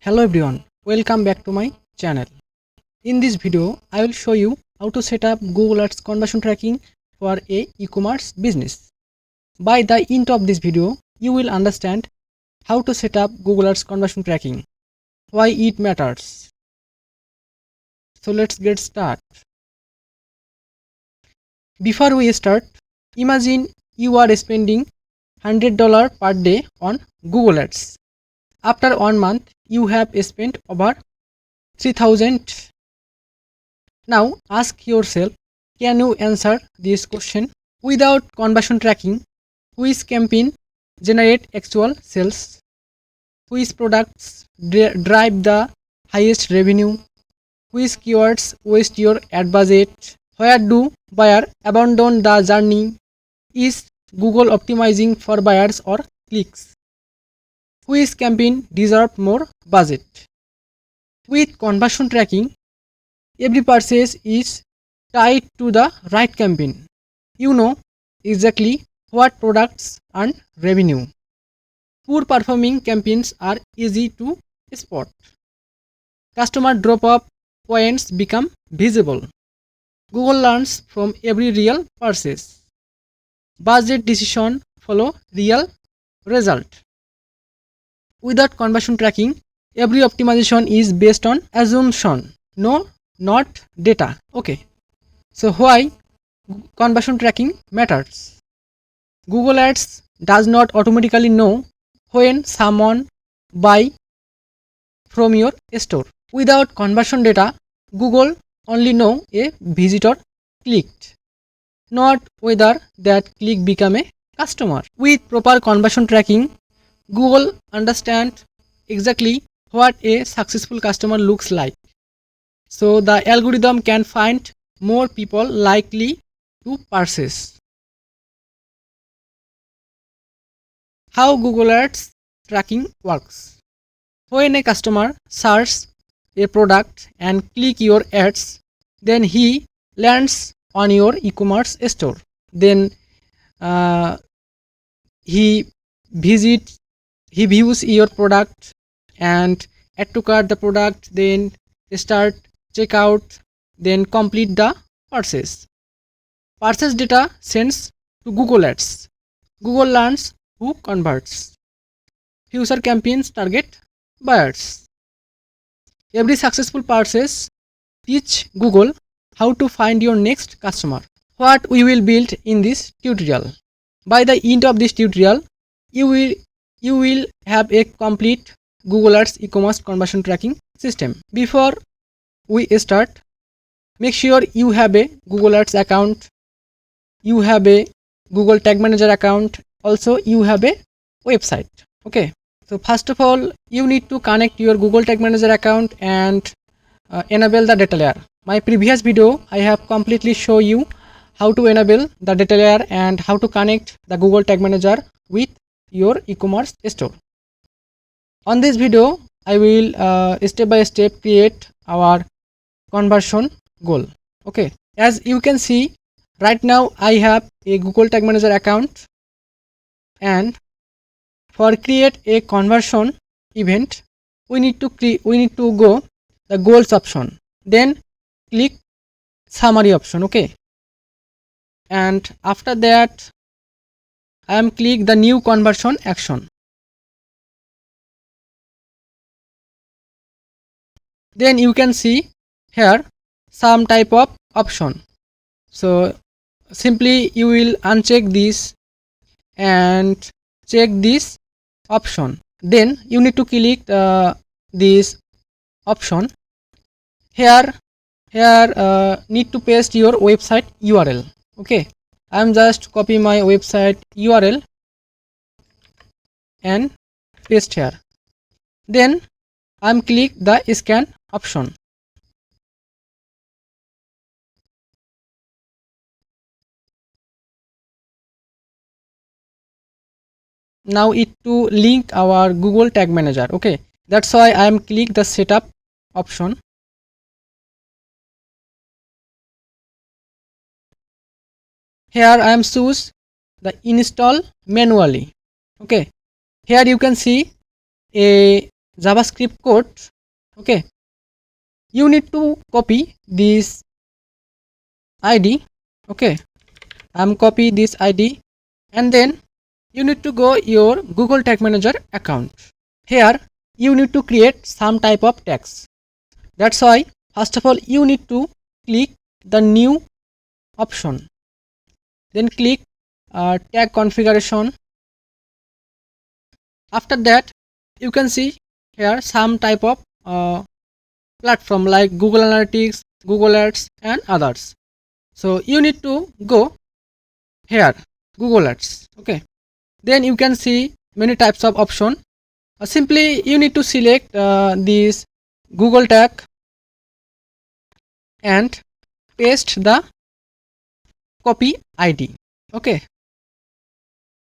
Hello everyone, welcome back to my channel. In this video, I will show you how to set up Google Ads conversion tracking for a e-commerce business. By the end of this video, you will understand how to set up Google Ads conversion tracking, why it matters. So let's get started. Before we start, imagine you are spending $100 per day on Google Ads. After 1 month, you have spent over 3000. Now ask yourself, can you answer this question? Without conversion tracking, which campaign generate actual sales? Which products drive the highest revenue? Which keywords waste your ad budget? Where do buyers abandon the journey? Is Google optimizing for buyers or clicks? Which campaign deserve more budget? With conversion tracking, every purchase is tied to the right campaign. You know exactly what products earn revenue. Poor performing campaigns are easy to spot. Customer drop-off points become visible. Google learns from every real purchase. Budget decision follow real result. Without conversion tracking, every optimization is based on assumption, not data. Okay. So why conversion tracking matters? Google Ads does not automatically know when someone buy from your store. Without conversion data, Google only know a visitor clicked, not whether that click become a customer. With proper conversion tracking, Google understand exactly what a successful customer looks like. So the algorithm can find more people likely to purchase. How Google Ads tracking works. When a customer searches a product and click your ads, then he lands on your e-commerce store. Then he views your product and add to cart the product, then start checkout, then complete the purchase. Purchase data sends to Google Ads. Google learns who converts. Future campaigns target buyers. Every successful purchase teach Google how to find your next customer. What we will build in this tutorial. By the end of this tutorial, you will have a complete Google Ads e-commerce conversion tracking system. Before we start, make sure you have a Google Ads account, you have a Google Tag Manager account, also you have a website. Okay, so first of all, you need to connect your Google Tag Manager account and enable the data layer. My previous video, I have completely show you how to enable the data layer and how to connect the Google Tag Manager with your e-commerce store. On this video, I will step by step create our conversion goal. Okay, as you can see, right now I have a Google Tag Manager account, and for create a conversion event, we need to go the goals option, then click summary option. Okay, and after that I am click the new conversion action. Then you can see here some type of option. So simply you will uncheck this and check this option. Then you need to click this option. Here need to paste your website URL. Okay, I am just copy my website URL and paste here. Then I am click the scan option. Now it to link our Google Tag Manager. Okay, that's why I am click the setup option. Here I am choose the install manually. Okay, here you can see a JavaScript code. Okay, you need to copy this ID. Okay, I'm copy this ID, and then you need to go your Google Tag Manager account. Here you need to create some type of tags. That's why first of all you need to click the new option, then click tag configuration. After that you can see here some type of platform like Google Analytics, Google Ads and others. So you need to go here Google Ads. Okay, then you can see many types of option. Simply you need to select this Google tag and paste the copy ID. Okay,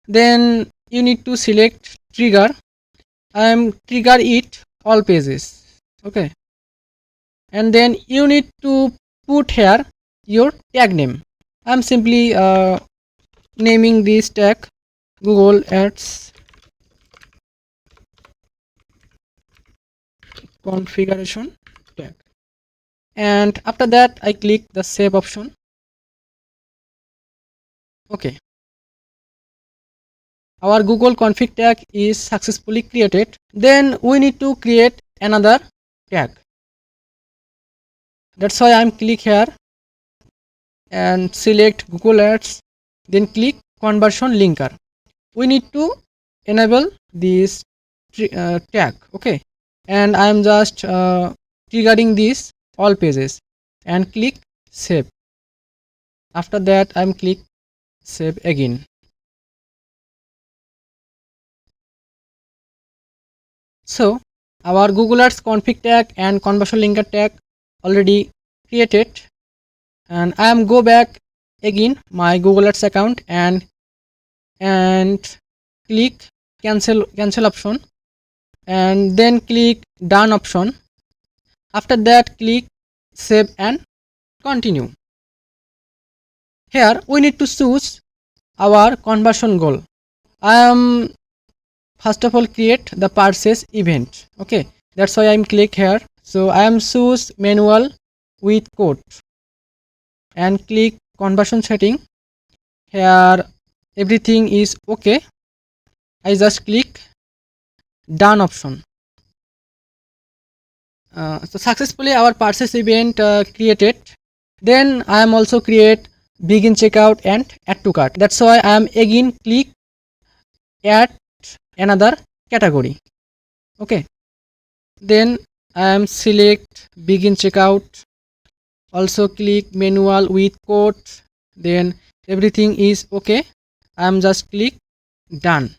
then you need to select trigger. I am trigger it all pages. Okay, and then you need to put here your tag name. I am simply naming this tag Google Ads configuration tag, and after that I click the save option. Okay, our Google config tag is successfully created. Then we need to create another tag. That's why I'm click here and select Google Ads, then click conversion linker. We need to enable this tag. Okay, and I'm just triggering this all pages and click save. After that I'm click save again. So our Google Ads config tag and conversion linker tag already created, and I am go back again my Google Ads account and click cancel option, and then click done option. After that click save and continue. Here we need to choose our conversion goal. I am first of all create the purchase event. Okay, that's why I'm click here. So I am choose manual with code and click conversion setting. Here everything is okay. I just click done option. So successfully our purchase event created. Then I am also create begin checkout and add to cart. That's why I am again click add another category. Okay, then I am select begin checkout, also click manual with code, then everything is okay. I am just click done,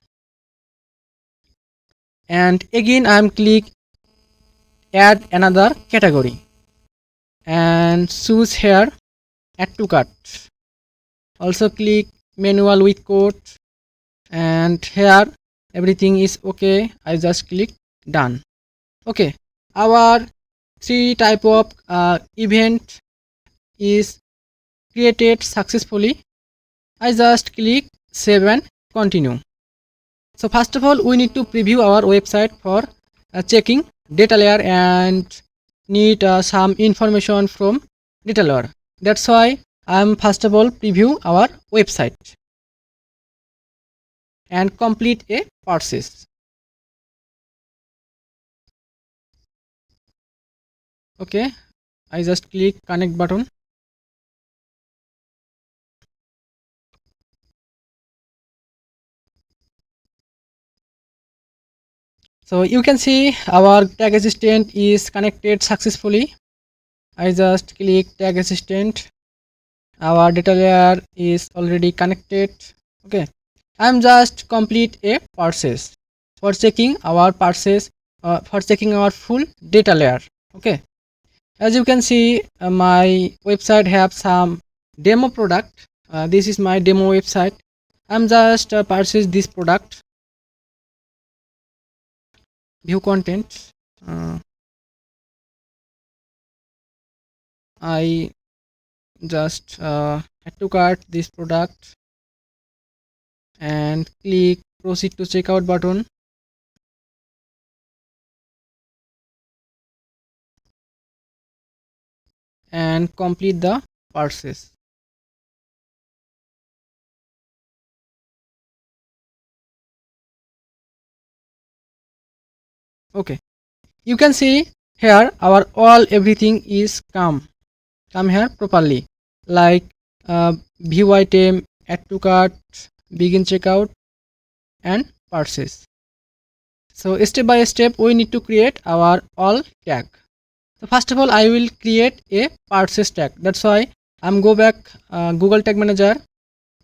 and again I am click add another category and choose here add to cart, also click manual with code, and here everything is okay. I just click done. Okay, our three type of event is created successfully. I just click save and continue. So first of all we need to preview our website for checking data layer and need some information from data layer. That's why I am first of all preview our website and complete a purchase. Okay, I just click connect button. So you can see our tag assistant is connected successfully. I just click tag assistant. Our data layer is already connected. Okay, I'm just complete a purchase for checking our purchase, for checking our full data layer. Okay, as you can see my website have some demo product. This is my demo website. I'm just purchase this product. View content. I just add to cart this product and click proceed to checkout button. and complete the purchase. Okay, you can see here our all everything is come here properly, like view item, add to cart, begin checkout, and purchase. So step by step we need to create our all tag. So first of all I will create a purchase tag. That's why I'm go back Google Tag Manager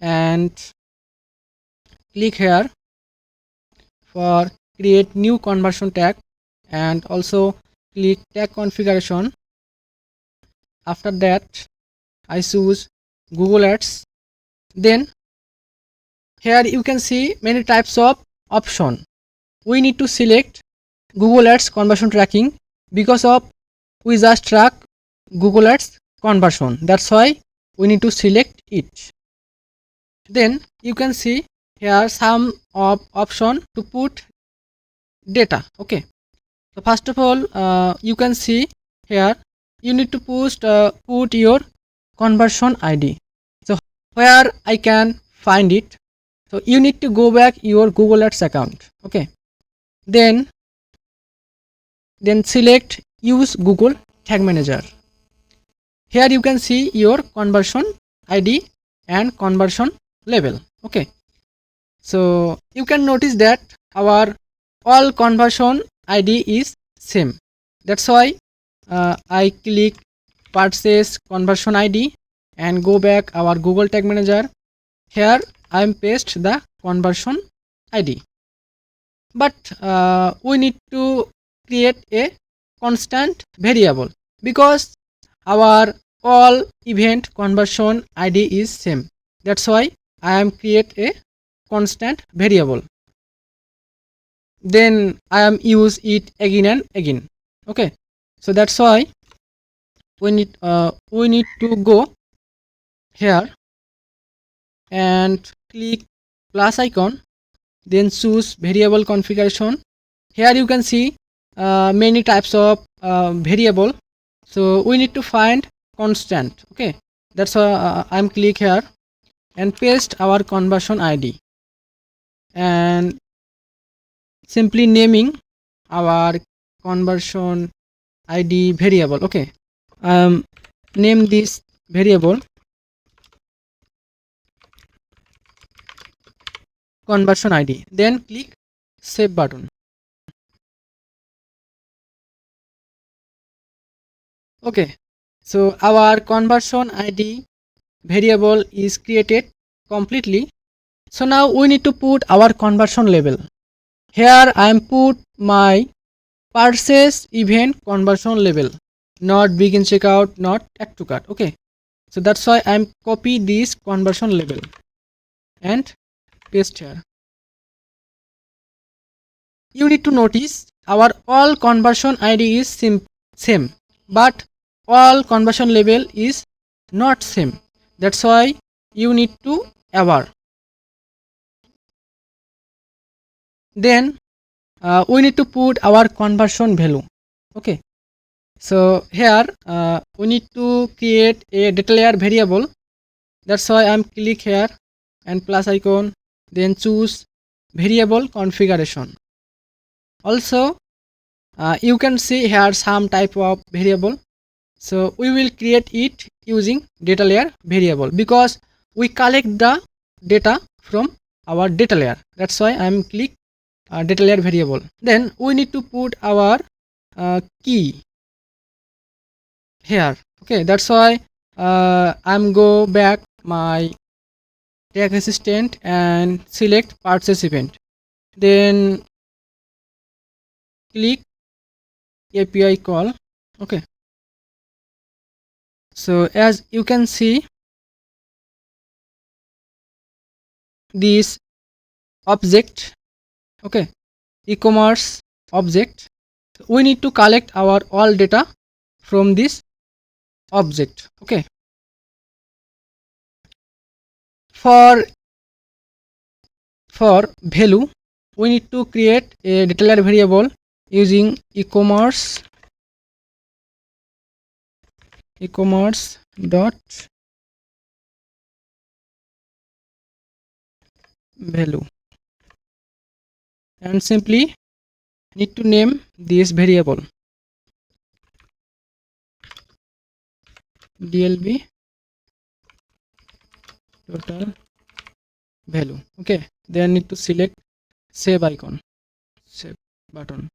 and click here for create new conversion tag, and also click tag configuration. After that I choose Google Ads. Then here you can see many types of option. We need to select Google Ads conversion tracking because of we just track Google Ads conversion. That's why we need to select it. Then you can see here some of option to put data. Okay. So first of all you can see here you need to put your conversion ID. So where I can find it? So you need to go back your Google Ads account. Okay. Then select use Google Tag Manager. Here you can see your conversion ID and conversion level. Okay. So you can notice that our all conversion ID is same. That's why I click purchase conversion ID and go back our Google Tag Manager. Here I am paste the conversion ID. But we need to create a constant variable because our all event conversion ID is same. That's why I am create a constant variable. Then I am use it again and again. Okay, so that's why we need to go here and click plus icon, then choose variable configuration. Here you can see many types of variable, so we need to find constant. Okay, that's why I'm click here and paste our conversion ID and simply naming our conversion ID variable. Okay, name this variable conversion ID, then click save button. Okay, so our conversion ID variable is created completely. So now we need to put our conversion level. Here I am put my purchase event conversion level, not begin checkout, not add to cart. Okay, so that's why I am copy this conversion level and paste here. You need to notice our all conversion ID is same, but all conversion level is not same. That's why you need to aware. Then we need to put our conversion value. Okay, so here we need to create a data layer variable. That's why I'm click here and plus icon, then choose variable configuration. Also you can see here some type of variable, so we will create it using data layer variable because we collect the data from our data layer. That's why I'm click data layer variable. Then we need to put our key here. Okay, that's why I'm go back my tag assistant and select purchase event, then click API call. Okay, so as you can see this object, okay, e-commerce object, we need to collect our all data from this object. Okay, for value we need to create a data layer variable using e-commerce e-commerce dot value, and simply need to name this variable DLB total value. Okay, then need to select save icon, save button.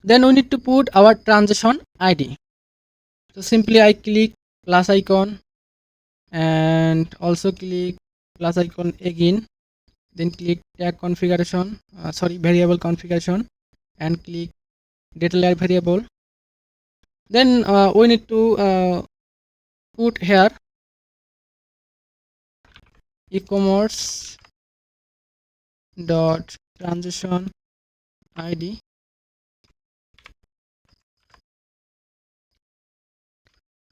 Then we need to put our transaction ID. So simply I click plus icon and also click plus icon again, then click tag configuration, variable configuration, and click data layer variable. Then we need to put here e-commerce dot transaction ID.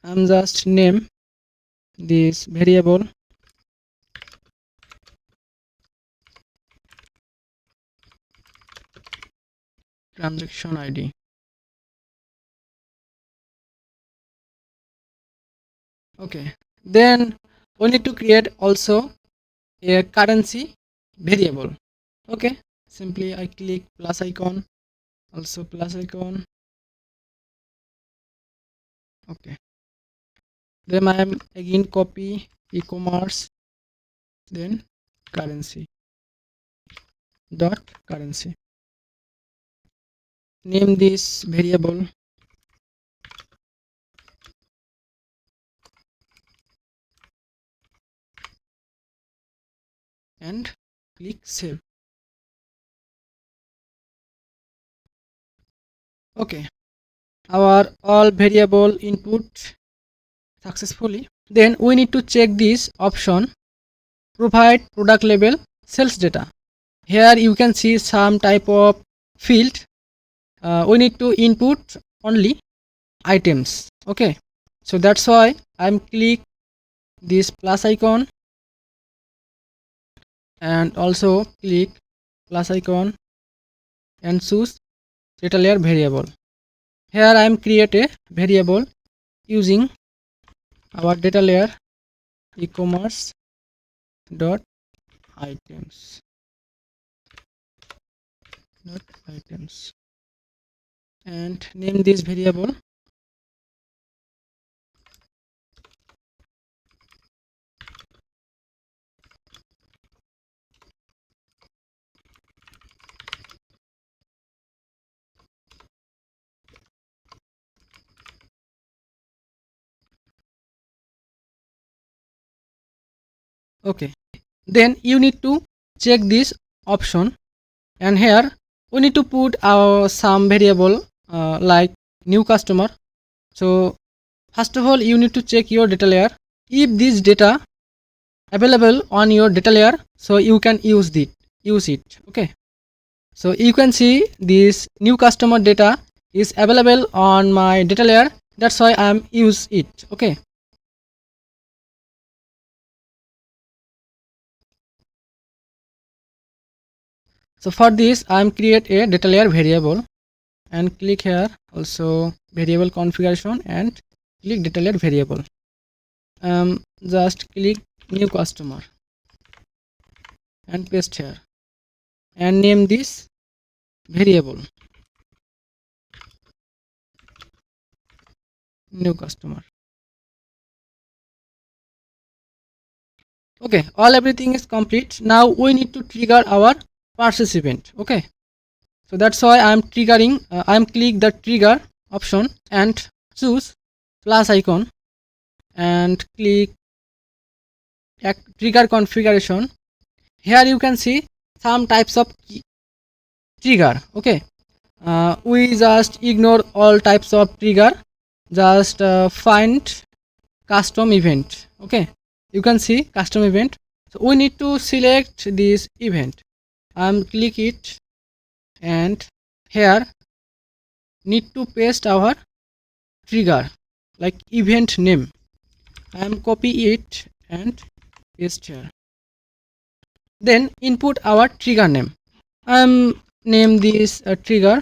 I'm just name this variable transaction ID. Okay, then we need to create also a currency variable. Okay, simply I click plus icon, also plus icon. Okay, then I am again copy e-commerce, then currency dot currency, name this variable and click save. Okay, our all variable input successfully. Then we need to check this option, provide product label sales data. Here you can see some type of field. We need to input only items. Okay, so that's why I'm click this plus icon and also click plus icon and choose data layer variable. Here I am create a variable using our data layer e-commerce dot items and name this variable okay. Then you need to check this option, and here we need to put our some variable like new customer. So first of all you need to check your data layer, if this data available on your data layer, so you can use it. Okay, so you can see this new customer data is available on my data layer, that's why I am use it. Okay, so for this I am create a data layer variable and click here also variable configuration and click data layer variable. Just click new customer and paste here and name this variable new customer. Okay, all everything is complete. Now we need to trigger our purchase event. Okay, so that's why I am triggering, I am click the trigger option and choose plus icon and click trigger configuration. Here you can see some types of trigger. Okay, we just ignore all types of trigger, just find custom event. Okay, you can see custom event, so we need to select this event. Click it and here need to paste our trigger like event name. Copy it and paste here, then input our trigger name. Name this trigger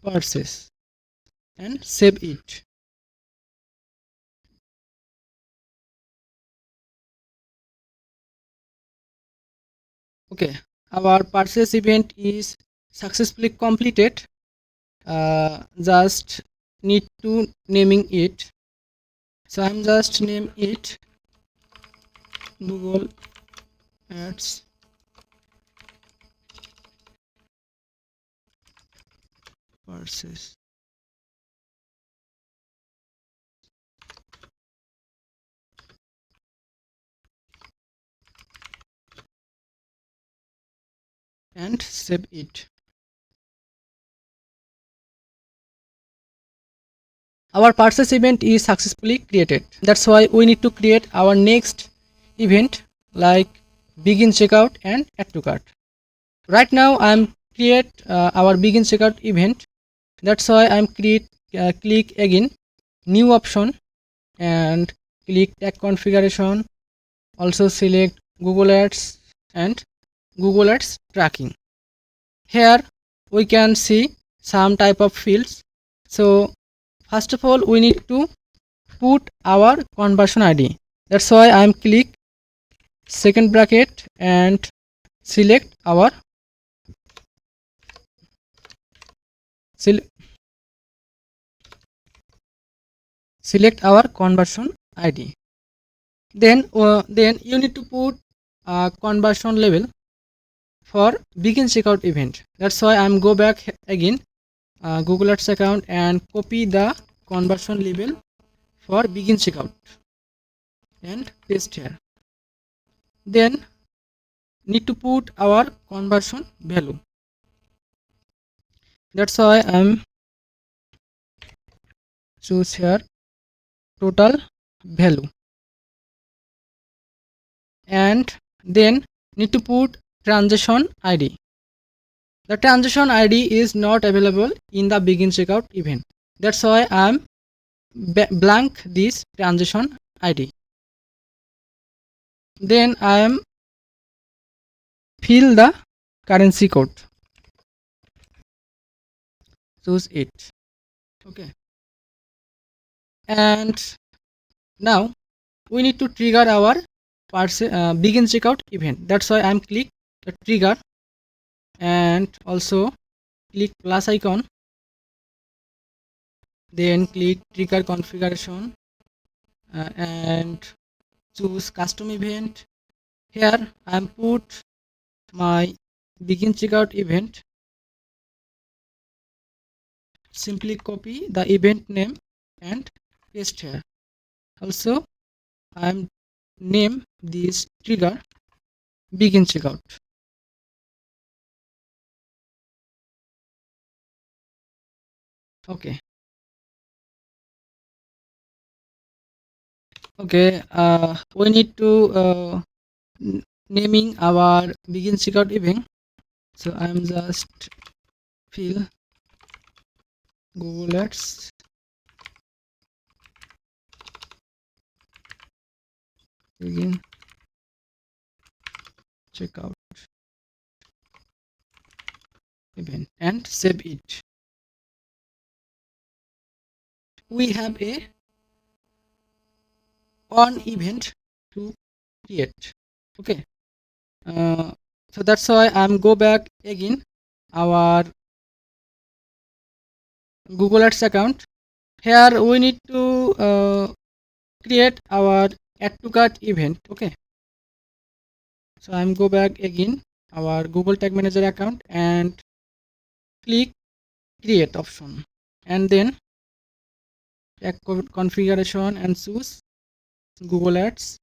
purchase and save it. Okay, our purchase event is successfully completed. Just need to naming it. So I'm just name it Google Ads purchase. And save it. Our purchase event is successfully created. That's why we need to create our next event like begin checkout and add to cart. Right now I'm create our begin checkout event. That's why I'm click again new option and click tag configuration. Also select Google Ads and Google Ads tracking. Here we can see some type of fields. So first of all we need to put our conversion ID. That's why I'm click second bracket and select our conversion ID. Then you need to put a conversion level for begin checkout event. That's why I'm go back again Google Ads account and copy the conversion level for begin checkout and paste here. Then need to put our conversion value. That's why I'm choose here total value, and then need to put transaction ID. The transaction ID is not available in the begin checkout event. That's why I'm blank this transaction ID. Then I am fill the currency code. Choose it. Okay. And now we need to trigger our begin checkout event. That's why I'm click the trigger and also click plus icon. Then click trigger configuration and choose custom event. Here I am put my begin checkout event. Simply copy the event name and paste here. Also I am name this trigger begin checkout. Okay. Okay, we need to naming our begin checkout event. So I'm just fill Google Ads begin checkout event and save it. We have a one event to create. Okay, so that's why I'm go back again our Google Ads account. Here we need to create our add to cart event. Okay, so I'm go back again our Google Tag Manager account and click create option, and then tag configuration and choose Google Ads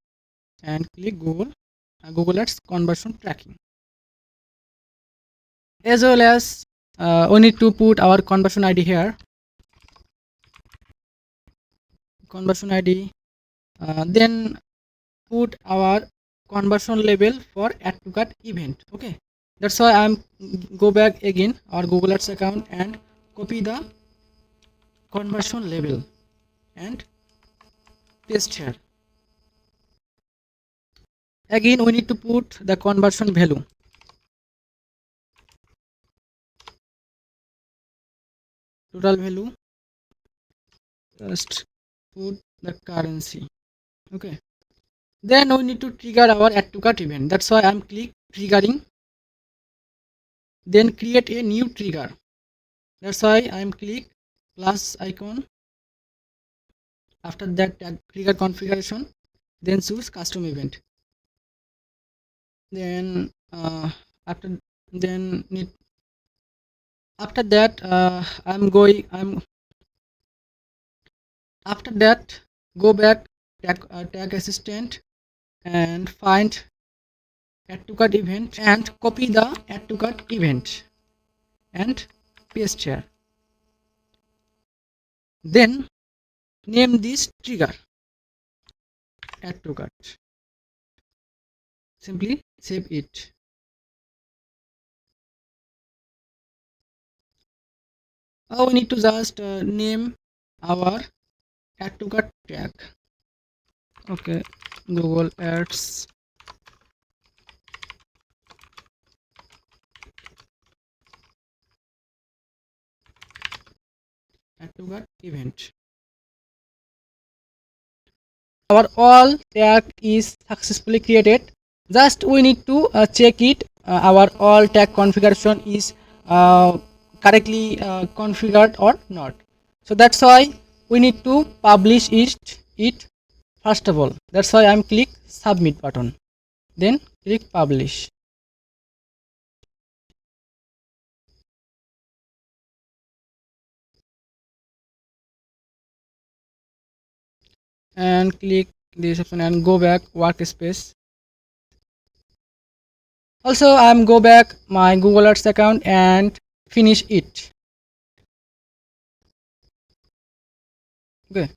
and click Google Ads conversion tracking. As well as we need to put our conversion ID here. Conversion ID. Then put our conversion level for add to cart event. Okay, that's why I'm go back again our Google Ads account and copy the conversion level and paste here. Again we need to put the conversion value. total value, just put the currency. Okay, then we need to trigger our add to cart event. That's why I'm click triggering, then create a new trigger. That's why I'm click plus icon. After that, trigger configuration, then choose custom event. Then after that after that go back tag assistant and find add to cart event and copy the add to cart event and paste here. Then name this trigger add to cart. Simply save it. We need to just name our add to cart tag. Okay, Google Ads add to cart event. Our all tag is successfully created. Just we need to check it, our all tag configuration is correctly configured or not. So that's why we need to publish it first of all. That's why I'm click submit button, then click publish. And click this option and go back workspace. Also I'm go back my Google Ads account and finish it. Okay,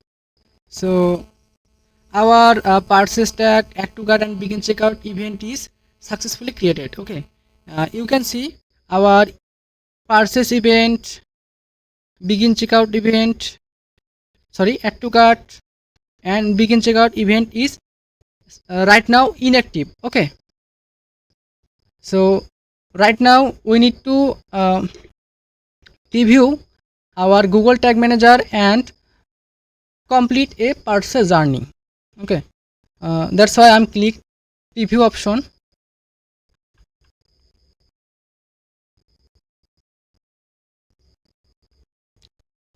so our purchase tag, add to cart and begin checkout event is successfully created. Okay, you can see our purchase event, begin checkout event, add to cart and begin checkout event is right now inactive. Okay, so right now we need to review our Google Tag Manager and complete a purchase journey. Okay, that's why I'm click review option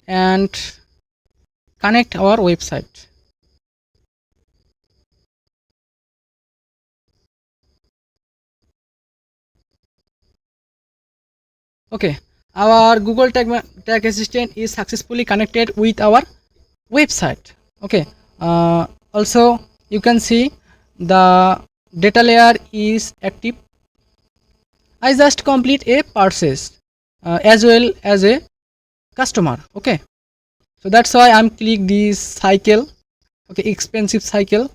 and connect our website. Okay, our Google tag assistant is successfully connected with our website. Okay, also you can see the data layer is active. I just complete a purchase as well as a customer. Okay, so that's why I'm click this cycle. Okay, expensive cycle.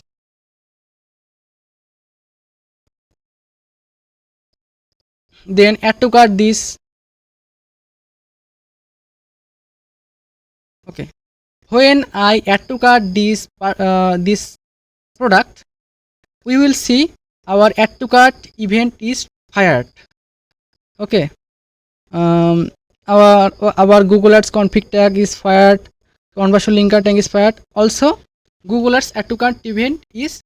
Then add to cart this. Okay, when I add to cart this product, we will see our add to cart event is fired. Okay, our Google Ads config tag is fired, conversion linker tag is fired. Also Google Ads add to cart event is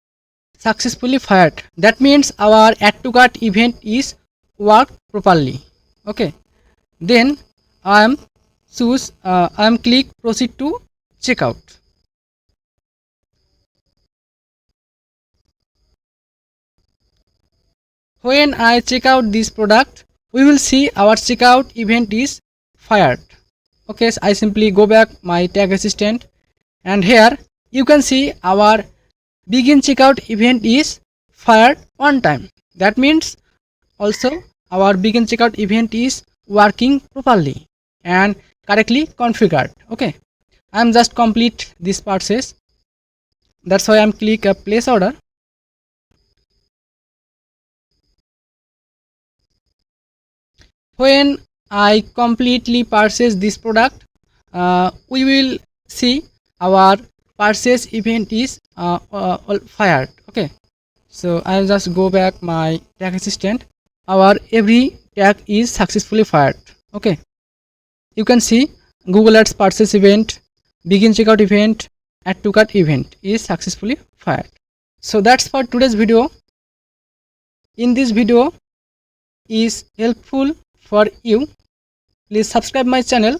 successfully fired. That means our add to cart event is worked properly. Okay, then I'm click proceed to checkout. When I check out this product, we will see our checkout event is fired. Okay, so I simply go back my tag assistant and here you can see our begin checkout event is fired on time. That means also our begin checkout event is working properly and correctly configured. Okay, I'm just complete this purchase. That's why I'm click a place order. When I completely purchase this product, we will see our purchase event is fired. Okay, so I'll just go back my tag assistant. Our every tag is successfully fired. Okay, you can see Google Ads purchase event, begin checkout event, add to cart event is successfully fired. So that's for today's video. In this video is helpful for you, please subscribe my channel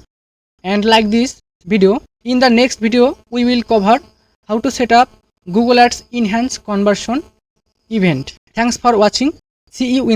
and like this video. In the next video we will cover how to set up Google Ads enhanced conversion event. Thanks for watching. See you in